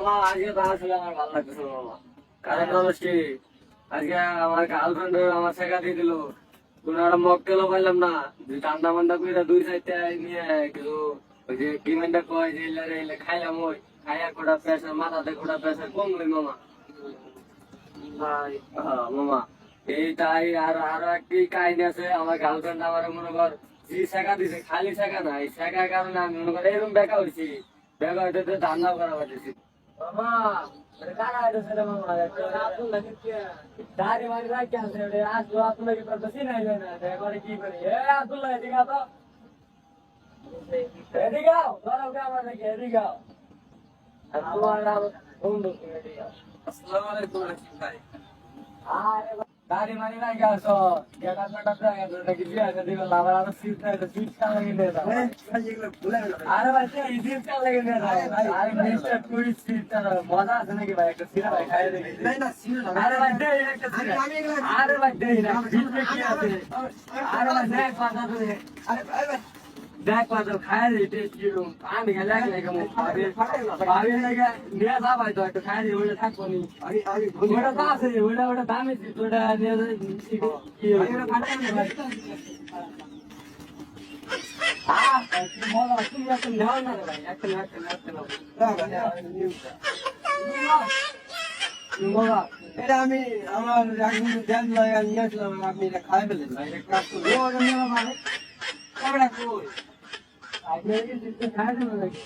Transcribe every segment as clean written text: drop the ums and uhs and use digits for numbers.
মামা আজকে তো আসলে আমার ভালো লাগতেছে না মামা। কারণ হলো কি, আজকে আমার গার্লফ্রেন্ড আমার শেখা দিয়ে দিল। কোন একটা মক্কেলও পাইলাম না যে ঠান্ডা মান্ডা করে দুই সাইডে নিয়ে কিছু ওই যে ডিমান্ডটা কয় যে এলে খাইলাম ওই খাইয়া কোটা প্রেশার মাথাতে কোটা প্রেশার কমবে মামা। মামা এইটাই আর আরো একটি কাহিনী আছে। আমার গার্লফ্রেন্ড আমার মনে কর যে শেখা দিছে খালি শেখা না, এই শেখার কারণে আমি মনে কর এরকম বেকা হয়েছি। বেকা হইতে ধান্দাও করা পারতেছি মামা। কারা হইতেছে রে মামা? আব্দুল্লাহ দাড়ি মারি রাখি আছে আসলো আব্দুল্লাহ কি করতেছি না করে কি করি? এ আব্দুল্লাহ এদিকে আও তো, এদিকে আও, ধরো আমার নাকি এদিকে আও। আর তোমার বন্ধু এদিকে আও। আসসালামু আলাইকুম ভাই। আরে দাড়ি মারি না গেছো গেটা ফেটা গেছো নাকি বিয়া করে দিবে আবার আরো সিট নাই তো সিট কাল লাগে নিয়ে যাও। আরে ভাই এই সিট কাল লাগে নিয়ে যাও। আরে মিস্টার কুই সিট মজা আছে নাকি ভাই? একটা সিট ভাই খাইয়ে দেখি। না সিট না। আরে ভাই দেই একটা সিট। আরে ভাই দেই না সিট কি আছে? আরে ভাই দেখ কথা ধরে। আরে ভাই দেখ কথা খাইয়ে দে টেস্ট কি রুম আমি গেলে লাগে মু আরে ভাই লাগে নিয়ে যা ভাই তো একটা খাইয়ে দে ওটা থাকবো নি। আরে ওটা তো আছে ওটা দামি সিট ওটা নিয়ে কি ওটা ফাটা না ভাই। মজা তুমি একটা নাও না ভাই একটা মজা এটা আমি আমার একদিন ধ্যান লাগা নিয়েছিলাম আপনি এটা খাই ফেলেন ভাই এটা কাজ করবো ওটা নিয়ে মানে কবে কই আগে দিতে খাই দেব নাকি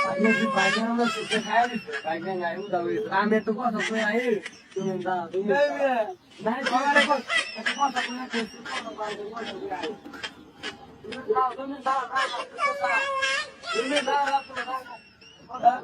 আগে কি বাইরে আমরা সুতে খাই দিতে বাইরে নাই উদা হই আমি তো কথা কই আই তুমি দা তুমি নাই তোমারে কথা কই না কিছু কথা বাইরে বলে আই তুমি দাও তুমি দাও তুমি দাও তুমি দাও